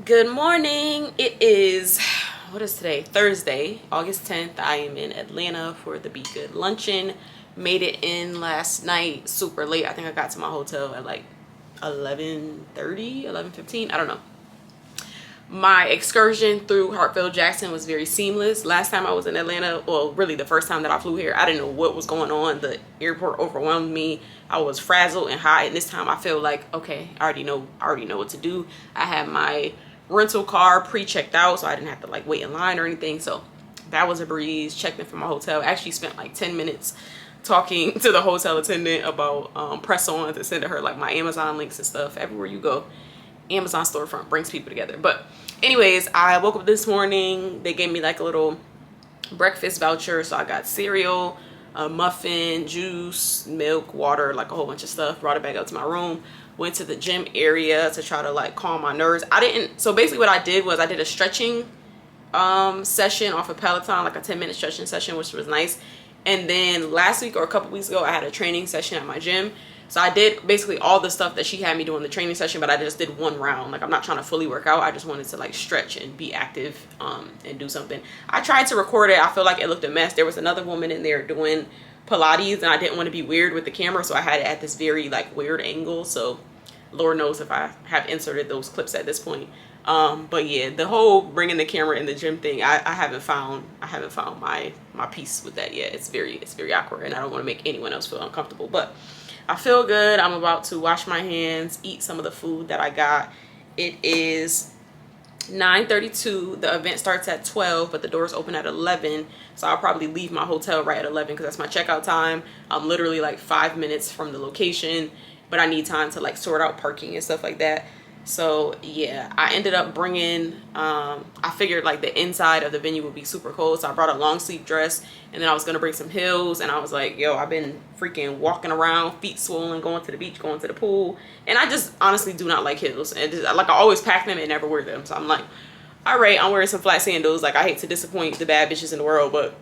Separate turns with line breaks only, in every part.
Good morning. It is, what is today? Thursday, August 10th. I am in Atlanta for the BeyGOOD Luncheon. Made it in last night super late. I think I got to my hotel at like 11:30, 11:15. I don't know. My excursion through Hartsfield-Jackson was very seamless. Last time I was in Atlanta, well, really the first time that I flew here, I didn't know what was going on. The airport overwhelmed me. I was frazzled and hot, and this time I feel like, okay, I already know what to do. I had my rental car pre-checked out, so I didn't have to like wait in line or anything. So that was a breeze. Checked in from my hotel. Actually spent like 10 minutes talking to the hotel attendant about press-ons and sending her like my Amazon links and stuff. Everywhere you go, Amazon storefront brings people together. But anyways, I woke up this morning. They gave me like a little breakfast voucher, so I got cereal, a muffin, juice, milk, water, like a whole bunch of stuff. Brought it back up to my room. Went to the gym area to try to like calm my nerves. So basically what I did was I did a stretching session off of Peloton, like a 10-minute stretching session, which was nice. And then last week or a couple weeks ago, I had a training session at my gym. So I did basically all the stuff that she had me do in the training session, but I just did one round. Like, I'm not trying to fully work out. I just wanted to like stretch and be active and do something. I tried to record it. I feel like it looked a mess. There was another woman in there doing Pilates, and I didn't want to be weird with the camera, so I had it at this very like weird angle. So Lord knows if I have inserted those clips at this point. But yeah, the whole bringing the camera in the gym thing, I haven't found my peace with that yet. It's very awkward, and I don't want to make anyone else feel uncomfortable. But I feel good. I'm about to wash my hands, eat some of the food that I got. It is 9:32. The event starts at 12, but the doors open at 11. So I'll probably leave my hotel right at 11 because that's my checkout time. I'm literally like 5 minutes from the location, but I need time to like sort out parking and stuff like that. So yeah, I ended up bringing, I figured like the inside of the venue would be super cold. So I brought a long sleeve dress, and then I was going to bring some heels. And I was like, yo, I've been freaking walking around, feet swollen, going to the beach, going to the pool. And I just honestly do not like heels. And just, like, I always pack them and never wear them. So I'm like, all right, I'm wearing some flat sandals. Like, I hate to disappoint the bad bitches in the world, but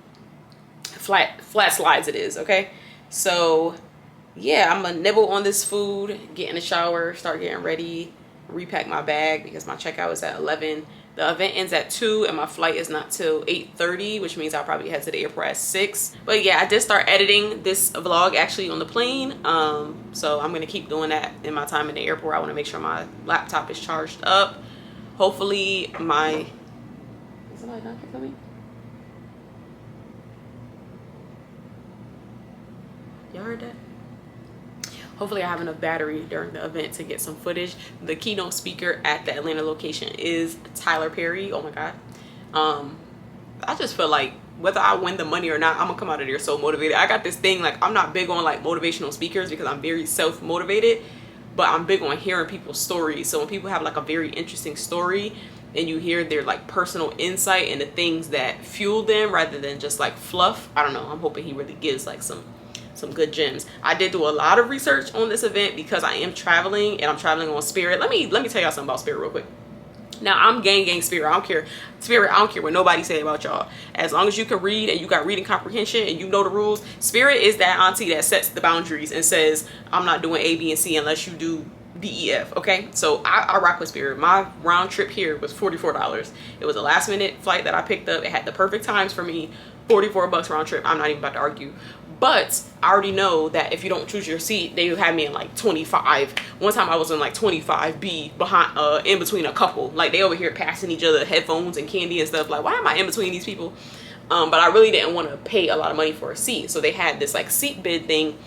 flat slides it is, okay? So yeah, I'm gonna nibble on this food, get in the shower, start getting ready, repack my bag because my checkout is at 11. The event ends at 2 and my flight is not till 8:30, which means I'll probably head to the airport at 6. But yeah, I did start editing this vlog actually on the plane. So I'm gonna keep doing that in my time in the airport. I want to make sure my laptop is charged up. Hopefully my, is somebody knocking for me? Y'all heard that? Hopefully I have enough battery during the event to get some footage. The keynote speaker at the Atlanta location is Tyler Perry. Oh my God. I just feel like whether I win the money or not, I'm gonna come out of there so motivated. I got this thing, like, I'm not big on like motivational speakers because I'm very self-motivated, but I'm big on hearing people's stories. So when people have like a very interesting story and you hear their like personal insight and the things that fuel them rather than just like fluff, I don't know, I'm hoping he really gives like some good gems. I did do a lot of research on this event because I am traveling, and I'm traveling on Spirit. Let me tell y'all something about Spirit real quick. Now, I'm gang Spirit. I don't care. Spirit, I don't care what nobody say about y'all. As long as you can read and you got reading comprehension and you know the rules, Spirit is that auntie that sets the boundaries and says, I'm not doing A, B, and C unless you do D, E, F, okay? So I rock with Spirit. My round trip here was $44. It was a last minute flight that I picked up. It had the perfect times for me. $44 round trip. I'm not even about to argue. But I already know that if you don't choose your seat, they have me in like 25. One time I was in like 25B behind, in between a couple. Like, they over here passing each other headphones and candy and stuff. Like, why am I in between these people? But I really didn't want to pay a lot of money for a seat. So they had this like seat bid thing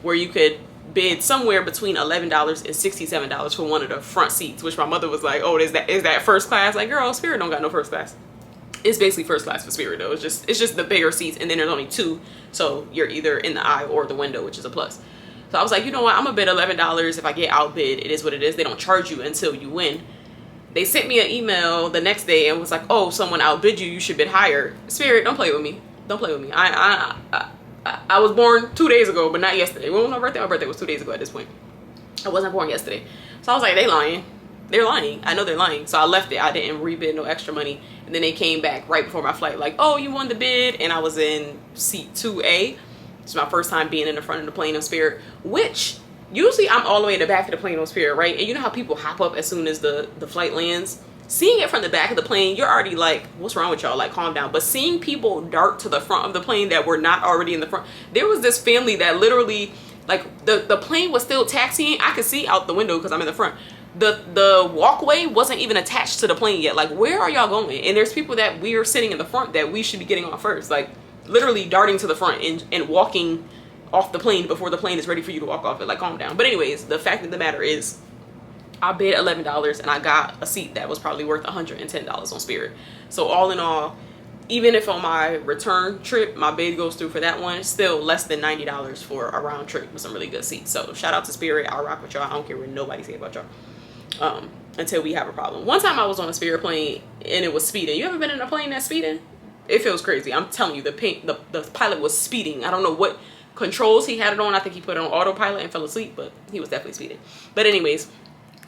where you could bid somewhere between $11 and $67 for one of the front seats, which my mother was like, oh, is that first class? Like, girl, Spirit don't got no first class. It's basically first class for Spirit though. It's just the bigger seats, and then there's only 2, so you're either in the aisle or the window, which is a plus. So I was like, you know what, I'm gonna bid $11. If I get outbid, it is what it is. They don't charge you until you win. They sent me an email the next day and was like, oh, someone outbid you, you should bid higher. Spirit, don't play with me. Don't play with me. I was born 2 days ago, but not yesterday. When was my birthday? My birthday was 2 days ago at this point. I wasn't born yesterday. So I was like, they lying. They're lying. I know they're lying. So I left it. I didn't rebid no extra money. And then they came back right before my flight like, oh, you won the bid. And I was in seat 2A. It's my first time being in the front of the plane on Spirit, which usually I'm all the way in the back of the plane on Spirit, right? And you know how people hop up as soon as the flight lands? seeing it from the back of the plane, you're already like, what's wrong with y'all? Like, calm down. But seeing people dart to the front of the plane that were not already in the front, there was this family that literally, like, the plane was still taxiing. I could see out the window because I'm in the front. The walkway wasn't even attached to the plane yet. Like, where are y'all going? And there's people that we are sitting in the front that we should be getting on first. Like, literally darting to the front and walking off the plane before the plane is ready for you to walk off it. Like, calm down. But anyways, the fact of the matter is, I paid $11 and I got a seat that was probably worth $110 on Spirit. So all in all, even if on my return trip my bid goes through for that one, still less than $90 for a round trip with some really good seats. So shout out to Spirit. I'll rock with y'all. I don't care what nobody say about y'all. Until we have a problem. One time I was on a Spirit plane and it was speeding. You ever been in a plane that's speeding? It feels crazy. I'm telling you, the pilot was speeding. I don't know what controls he had it on. I think he put it on autopilot and fell asleep, but he was definitely speeding. But anyways,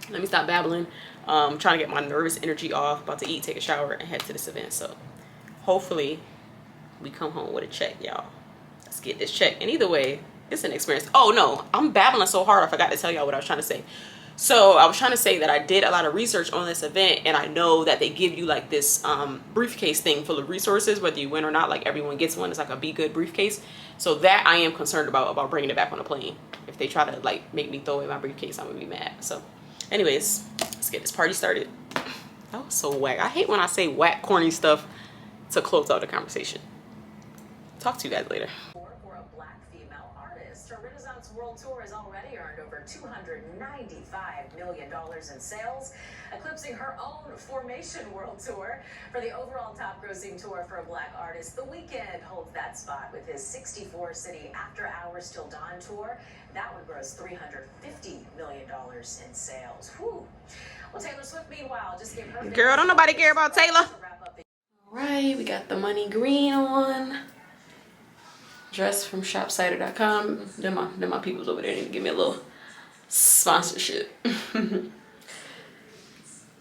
let me stop babbling. Trying to get my nervous energy off. About to eat, take a shower, and head to this event. So hopefully we come home with a check, y'all. Let's get this check. And either way, it's an experience. Oh no, I'm babbling so hard I forgot to tell y'all what I was trying to say. So I was trying to say that I did a lot of research on this event, and I know that they give you like this briefcase thing full of resources, whether you win or not. Like, everyone gets one. It's like a BeyGOOD briefcase. So that I am concerned about bringing it back on a plane. If they try to like make me throw away my briefcase, I'm gonna be mad. So anyways, let's get this party started. That was so whack. I hate when I say whack, corny stuff to close out the conversation. Talk to you guys later.
For a Black female artist, her Renaissance World Tour has already earned over $295 million in sales, eclipsing her own Formation World Tour. For the overall top-grossing tour for a Black artist, The Weeknd holds that spot with his 64-city After Hours Till Dawn tour. That one grossed $350 million in sales. Whew. Well, Taylor Swift, meanwhile, just gave her...
Girl, don't nobody care about Taylor. All right, we got the money green on. Dress from shopsider.com. Then my people's over there need to give me a little sponsorship.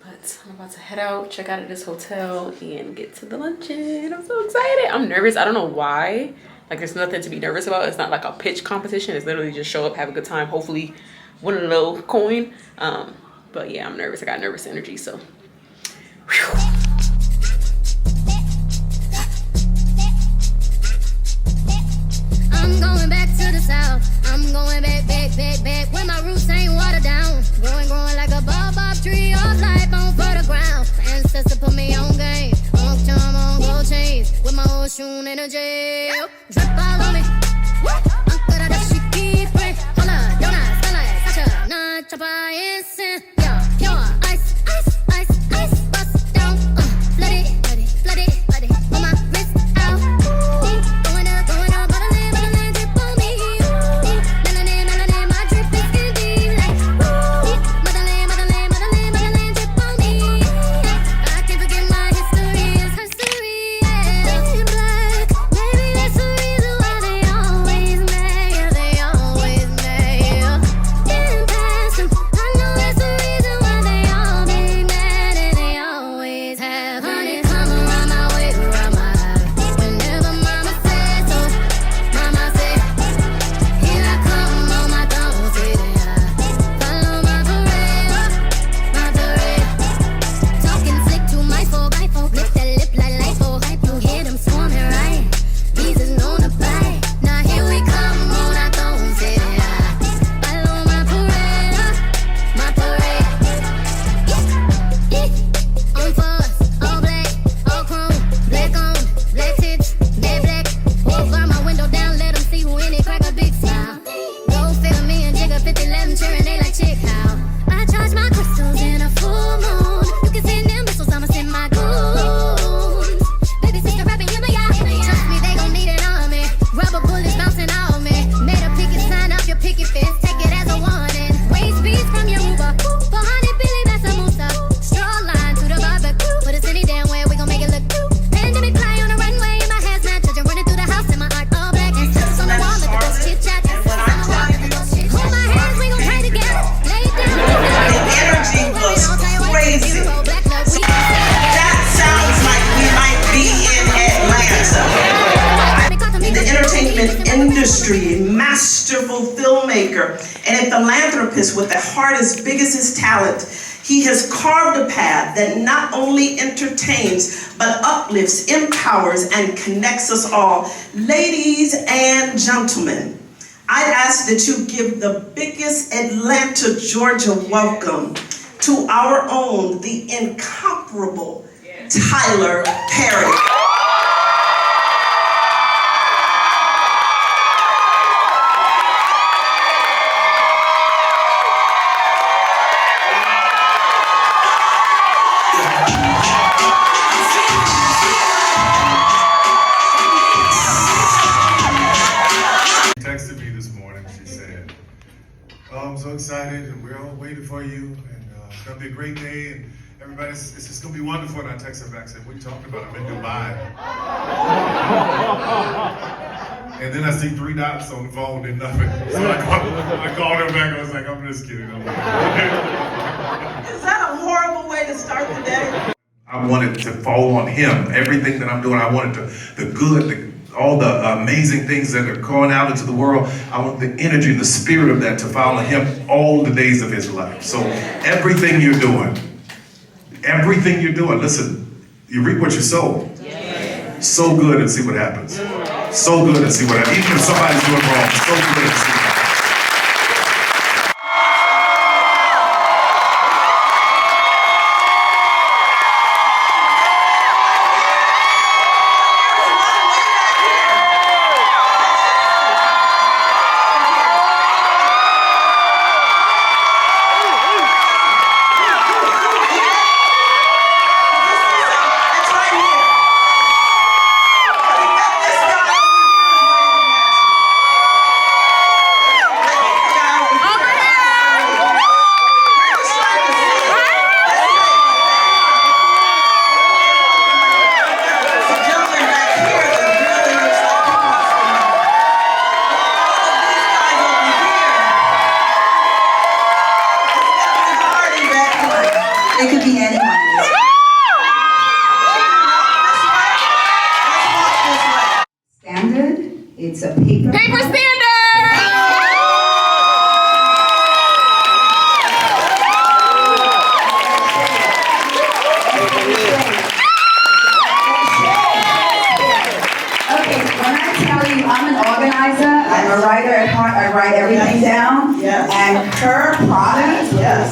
But I'm about to head out, check out of this hotel, and get to the luncheon. I'm so excited. I'm nervous. I don't know why. Like, there's nothing to be nervous about. It's not like a pitch competition. It's literally just show up, have a good time, hopefully win a little coin. But yeah, I'm nervous. I got nervous energy, so. Whew.
I'm going back to the south. I'm going back, where my roots ain't watered down. Growing like a baobab tree of life on fertile ground. My ancestors put me on game, on charm, on gold chains, with my old shoe in a jail. Drip all on me. Uncle that she keep it. Hola, Donna, Stella, Sasha, nah, chapa, instant. Yeah, pure ice, bust down, flood it, on my wrist out. Going up, bottle drip on me. Melanin, my drip is skin deep like motherland, drip on me. I can't forget my history, it's history, yeah. Being black, maybe that's the reason why they always mad, Getting past them, I know that's the reason why they all be mad, and they always have. Honey, come around my way, around my eye. Whenever mama said so, mama said, here I come on my throne, sitting high. Follow my parade. Talking slick to my folk, lift that lip like lipo. You hear them swarming, right? Bees is known to fly. Now here we come on our throne, sitting high. Follow my parade. On for us, all black, all chrome, black on, black tips, dead black. Walk by my window down, let them see who in it, crack a big smile. Go figure me and Jigga 50-11 cheering, they like chick how I charge my crystals in a full moon. You can send them missiles, I'ma send my goons. Baby sister rapping, hear me out. Trust me, they gon' need it on me. Rubber bullets bouncing on me. Made a picket sign off your picket fence, take it as a warning. Waste beats from your Uber, 400 Billy, that's a Musa. Straw line to the barbecue, put us any damn way, we gon' make it look cute. Pandemic fly on the runway in my hazmat, children running through the house in my art all black. And sisters on the wall, look at those chit chat. Hold my hands, we gon' pray together. Lay down.
The energy was crazy. That sounds like we might be in Atlanta. The entertainment industry, masterful filmmaker, and a philanthropist with a heart as big as his talent. He has carved a path that not only entertains, but uplifts, empowers, and connects us all. Ladies and gentlemen, I ask that you give the biggest Atlanta, Georgia welcome to our own, the incomparable Tyler Perry.
Texted me this morning. She said, "Oh, I'm so excited, and we're all waiting for you, and it's gonna be a great day, and everybody, it's just gonna be wonderful." And I texted her back, said, "We talked about it. I'm in Dubai." And then I see 3 dots on the phone and nothing. So I called her back. I was like, "I'm just kidding."
Is that a horrible way to start the day?
I wanted to fall on him. Everything that I'm doing, I wanted all the amazing things that are going out into the world. I want the energy and the spirit of that to follow him all the days of his life. So everything you're doing, listen, you reap what you sow. So good and see what happens. So good and see what happens. Even if somebody's doing wrong, so good and see what happens.
It could be anyone. Standard. It's a paper.
Paper standard!
Okay, when I tell you I'm an organizer, I'm a writer at heart, I write everything down.
Yes.
And her product.
Yes.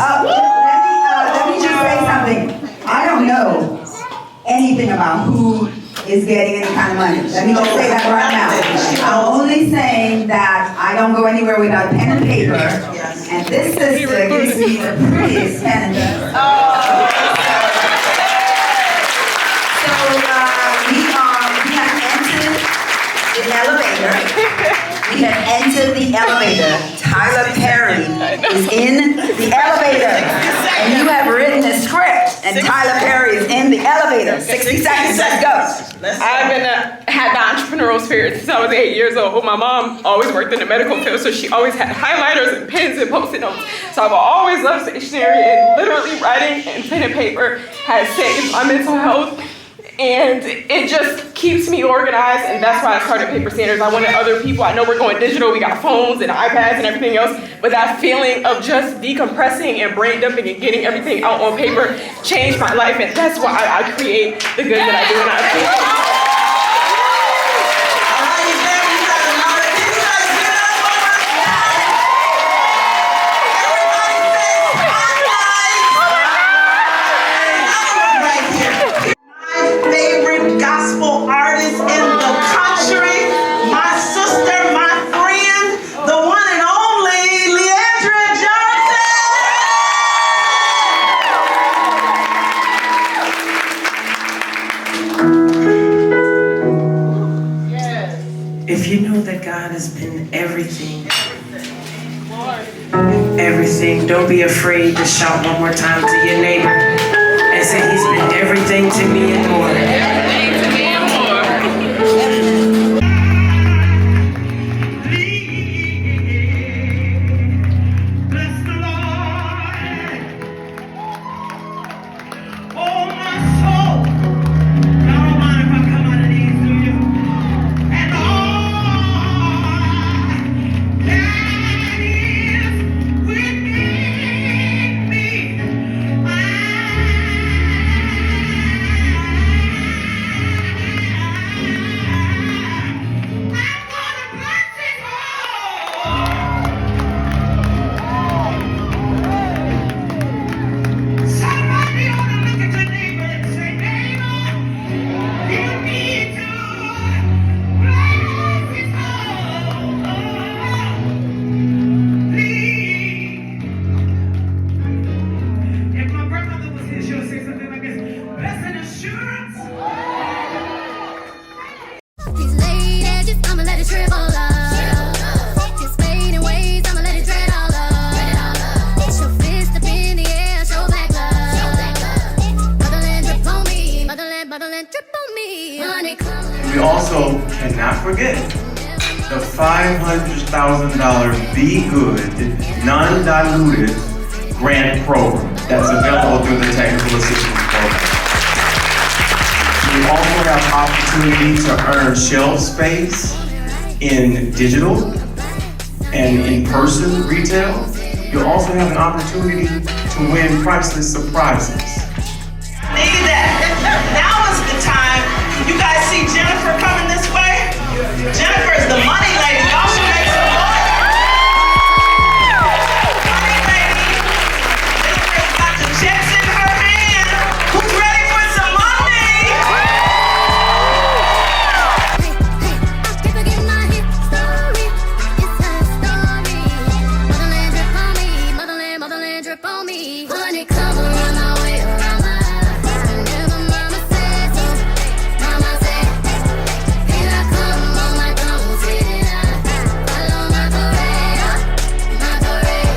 Let me just say something. I don't know anything about who is getting any kind of money. Let me just say that right now. I'm only saying that I don't go anywhere without pen and paper.
Yes.
And this sister gives me the prettiest pen. So we have entered the elevator. We have entered the elevator. Tyler Perry is in the elevator. And you have written a script, and Tyler Perry is in the elevator. 60 seconds, let's go.
I've had the entrepreneurial spirit since I was 8 years old. My mom always worked in the medical field, so she always had highlighters and pens and post-it notes. So I've always loved stationery, and literally writing and pen and paper has saved my mental health. And it just keeps me organized, and that's why I started Paper Standards. I wanted other people, I know we're going digital, we got phones and iPads and everything else, but that feeling of just decompressing and brain dumping and getting everything out on paper changed my life, and that's why I create the good that I do. And I appreciate
gospel artist in the country, my sister, my friend, the one and only Leandra Johnson.
Yes.
If you know that God has been everything, don't be afraid to shout one more time to your neighbor and say, He's been everything to me and more.
We also cannot forget the $500,000 BeyGOOD non-dilutive grant program that's available through the Technical Assistance Program. You also have opportunity to earn shelf space in digital and in-person retail. You'll also have an opportunity to win priceless surprises.
Need that. Now is the time. You guys see Jennifer coming this way? Jennifer is the money lady. Y'all should make some noise. Money lady. Jennifer's got the checks in her hand. Who's ready for some money?
People get my hit story. It's her story. Motherland drip on me. Motherland drip on me. Honey, come around my way, around my eyes. Whenever mama says so, mama said, here I come on my throne, sitting high. Follow my parade, my parade.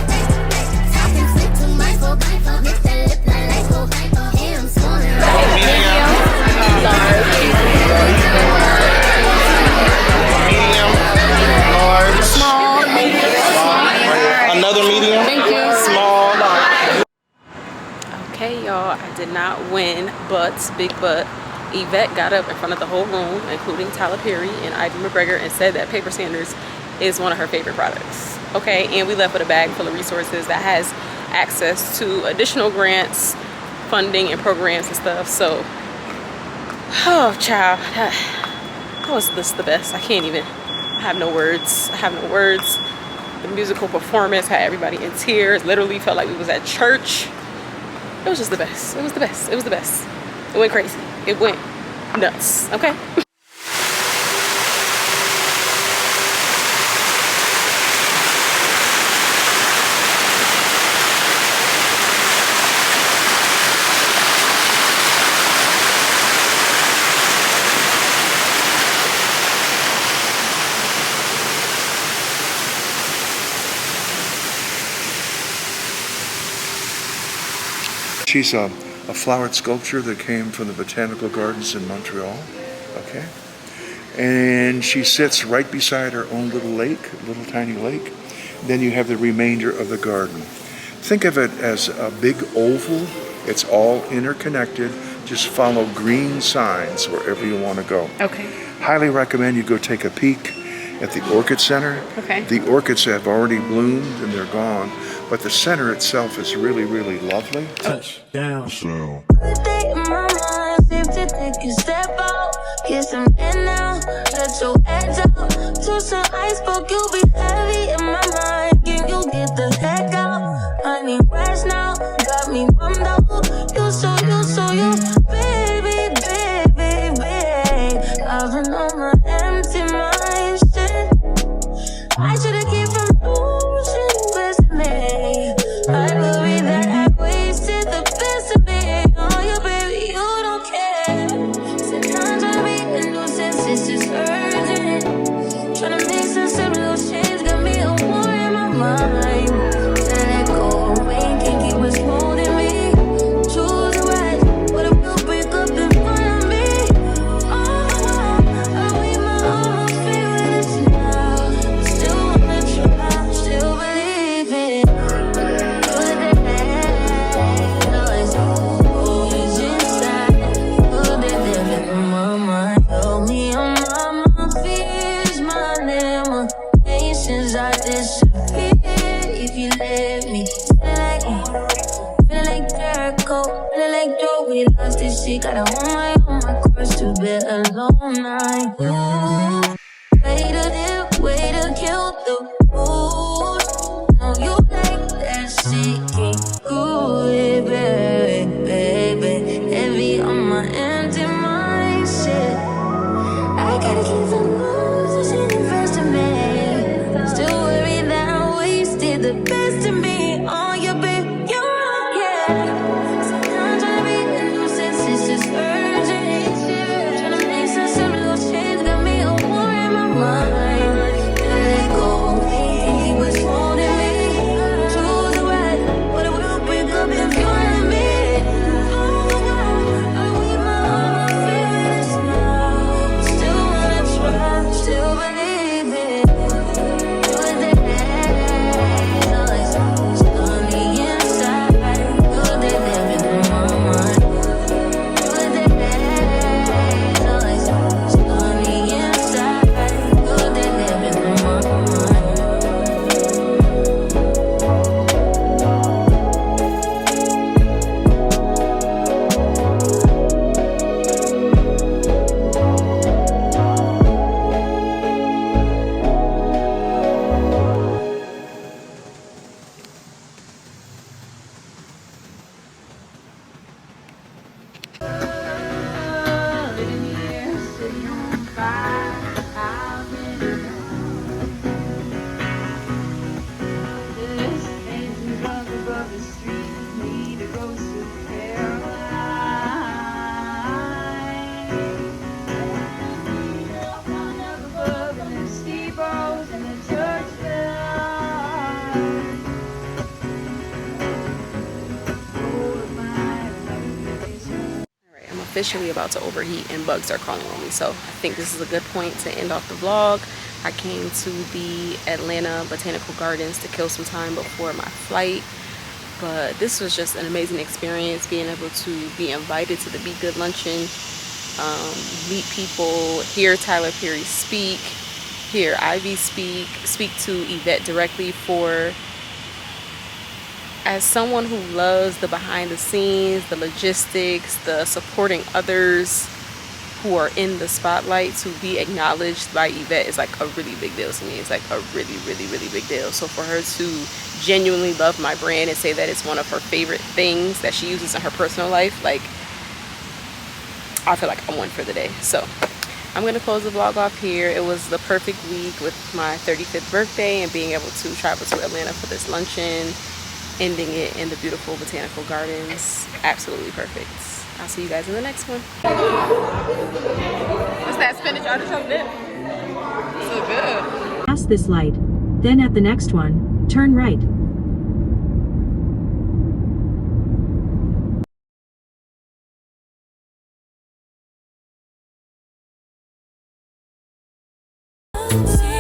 Talking slick to my folk, hit that lip like go hyper. Yeah, I'm sworn
Small, another medium. Thank you. Small, large.
Okay, y'all, I did not win, but big but Yvette got up in front of the whole room, including Tyler Perry and Ivy McGregor, and said that paper sanders is one of her favorite products. Okay, and we left with a bag full of resources that has access to additional grants, funding, and programs and stuff. So, oh, child, that was just the best. I can't even. I have no words. I have no words. The musical performance had everybody in tears. Literally felt like we was at church. It was just the best. It was the best. It was the best. It went crazy. It went nuts. Okay.
She's a flowered sculpture that came from the Botanical Gardens in Montreal, okay? And she sits right beside her own little lake, little tiny lake. Then you have the remainder of the garden. Think of it as a big oval. It's all interconnected. Just follow green signs wherever you want to go.
Okay.
Highly recommend you go take a peek at the Orchid Center.
Okay.
The orchids have already bloomed and they're gone, but the center itself is really, really lovely.
Touchdown.
So.
Good day in my mind, seem to take a step out. Get some in now, let your edge out. To some iceberg, you'll be heavy in my mind. Can you get the heck out? I need rest now, got me bummed out. You, baby, baby, baby. I've been on my empty mind, shit. I should've kept from losing best of me. I worry that I wasted the best of me. Oh, you baby, you don't care. Sometimes I make a nuisance, it's just urgent. Tryna make some simple change, got me a war in my mind. Let it go away, can't keep what's holding me. Choose a right, but it will break up in front of me. Oh, I read my almost feelings now. Still wanna try, still believe it. Good day, noise always inside. Good day, in my mind. Help me on my fears, my limitations are disappear if you let me. Feeling like Jericho, feeling like Joe. We lost this shit, gotta hold my cross to bear alone. Way to kill the mood. No, you like that shit, ain't good, baby. Heavy on my empty mind, shit. I gotta keep the moves, it's in the first of me. Still worried that I wasted the best of me. Oh, you babe, you don't care. Sometimes I make a nuisance, it's just urgent. Tryna make some simple change, got me a war in my mind. Let it go away.
officially about to overheat and bugs are crawling on me. So I think this is a good point to end off the vlog. I came to the Atlanta Botanical Gardens to kill some time before my flight. But this was just an amazing experience, being able to be invited to the BeyGOOD Luncheon, meet people, hear Tyler Perry speak, hear Ivy speak to Yvette directly. As someone who loves the behind the scenes, the logistics, the supporting others who are in the spotlight, to be acknowledged by Yvette is like a really big deal to me. It's like a really, really, really big deal. So for her to genuinely love my brand and say that it's one of her favorite things that she uses in her personal life, like, I feel like I won for the day. So I'm gonna close the vlog off here. It was the perfect week with my 35th birthday and being able to travel to Atlanta for this luncheon, ending it in the beautiful botanical gardens. Absolutely perfect. I'll see you guys in the next one. What's that spinach artichoke dip? So good.
Pass this light. Then at the next one, turn right.
See